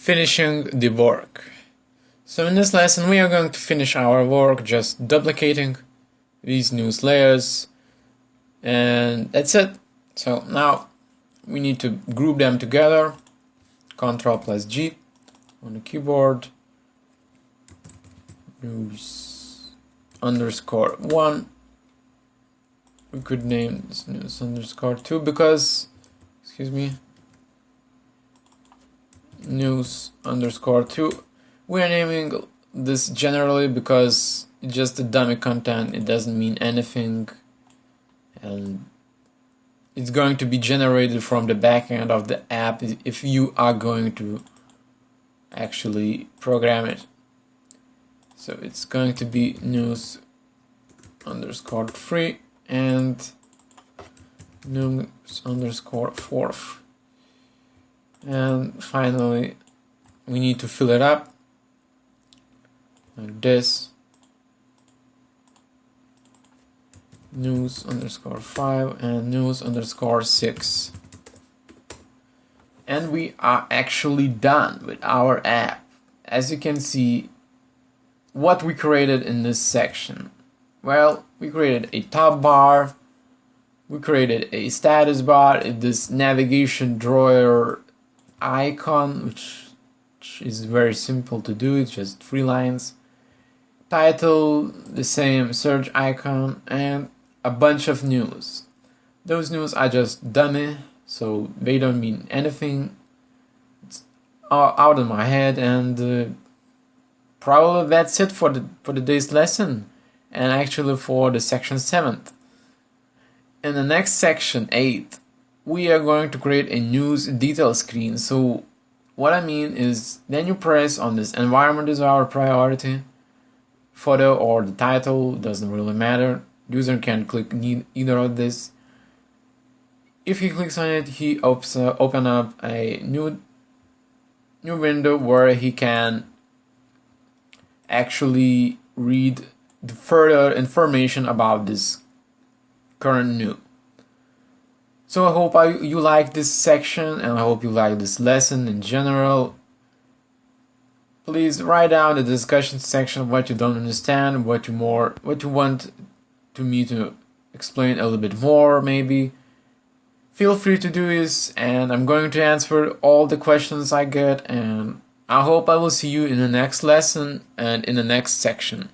finishing the work. So in this lesson we are going to finish our work just duplicating these news layers, and that's it. So now we need to group them together. Ctrl+G on the keyboard. News_1. We could name this news_2 because, news_2. We are naming this generally because it's just a dummy content. It doesn't mean anything, and it's going to be generated from the backend of the app if you are going to actually program it. So it's going to be news_3 and news_4. And finally we need to fill it up like this. News_5 and news_6. And we are actually done with our app. As you can see, what we created in this section. Well, we created a top bar, we created a status bar, this navigation drawer icon, which is very simple to do, it's just 3 lines. Title, the same search icon, and a bunch of news. Those news are just dummy, so they don't mean anything. It's out of my head, and probably that's it for the day's lesson, and actually for the section 7th. In the next section 8, we are going to create a news detail screen. So what I mean is, then you press on this environment is our priority, photo or the title, doesn't really matter. User can click either of this. If he clicks on it, he open up a new window where he can actually read the further information about this current news. So I hope you like this section, and I hope you like this lesson in general. Please write down in the discussion section what you don't understand, what you want to me to explain a little bit more maybe. Feel free to do this, and I'm going to answer all the questions I get, and I hope I will see you in the next lesson and in the next section.